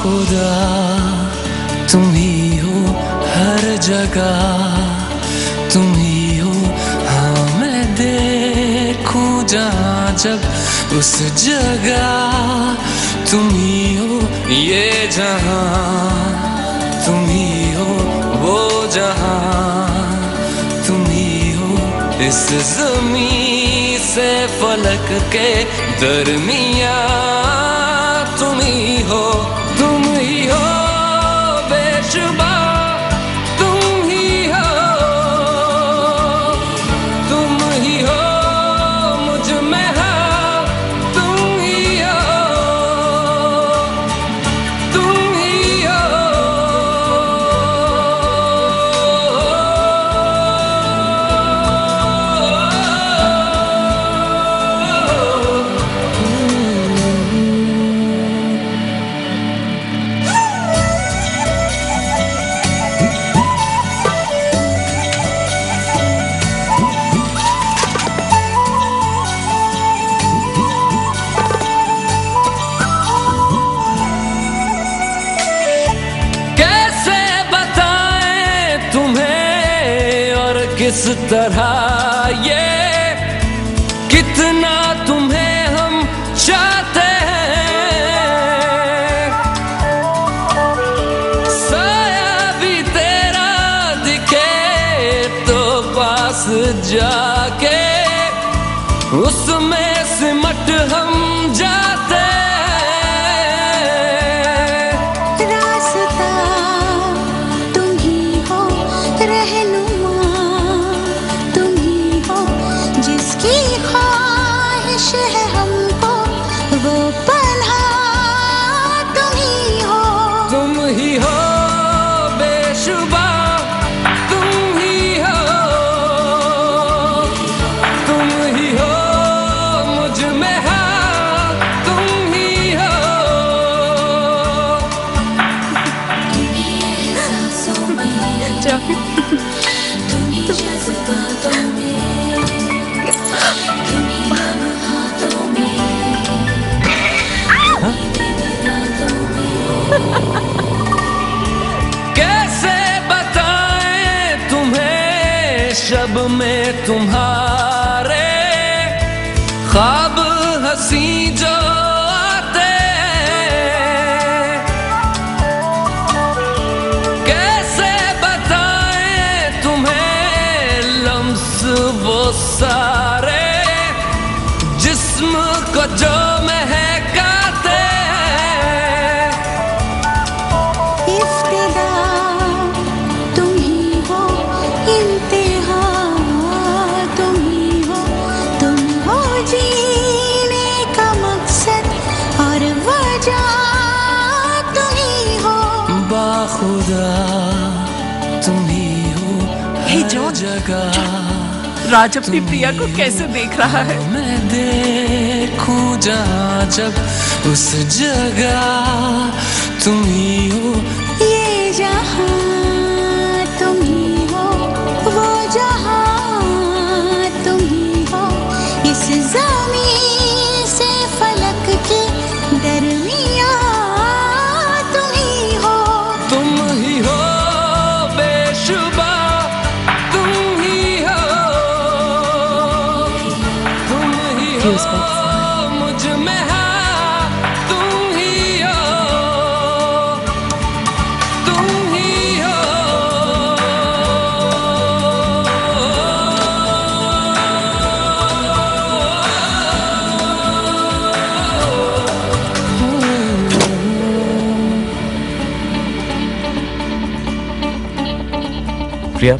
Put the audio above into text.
बाखुदा तुम ही हो हर जगह, तुम ही हो। हाँ मैं देखूं जहाँ जब उस जगह तुम ही हो। ये जहाँ तुम ही हो, वो जहाँ तुम ही हो। इस ज़मीं से फलक के दरमियाँ तुम ही हो, तुम ही हो बेशुबा, तुम ही हो, तुम ही हो मुझ में हाँ, तुम ही हो, तुम ही हो। किस तरह ये कितना तुम्हें हम चाहते हैं, साया भी तेरा दिखे तो पास जाके उसमें सिमट हम जाते हैं। रास्ता तुम ही हो, रहनुमा जिसकी ख्वाहिश है हमको वो पनाह तुम ही हो, तुम ही हो बेशुबा, तुम ही हो, तुम ही हो मुझ में हाँ, तुम ही हो। कैसे बताएं तुम्हें शब में तुम्हारे ख्वाब हंसी जो आते हैं, कैसे बताएं तुम्हें लम्स वो सारे जिस्म को जो महकाते हैं। इफ्तिदा तुम ही हो, इंतहा तुम ही हो, तुम हो जीने का मकसद और वजह तुम ही हो। बाखुदा तुम ही हो हर जगह। राज अपनी प्रिया को कैसे देख रहा है? मैं देखूं जहाँ जब उस जगह तुम ही हो। ये जहाँ तुम ही हो, वो जहाँ तुम ही हो। इस ज़मीं से फलक के दरमियाँ तुम ही हो, तुम ही हो बेशुबा, तुम ही हो, तुम ही हो मुझ में हाँ, तुम ही हो, तुम ही हो। प्रिया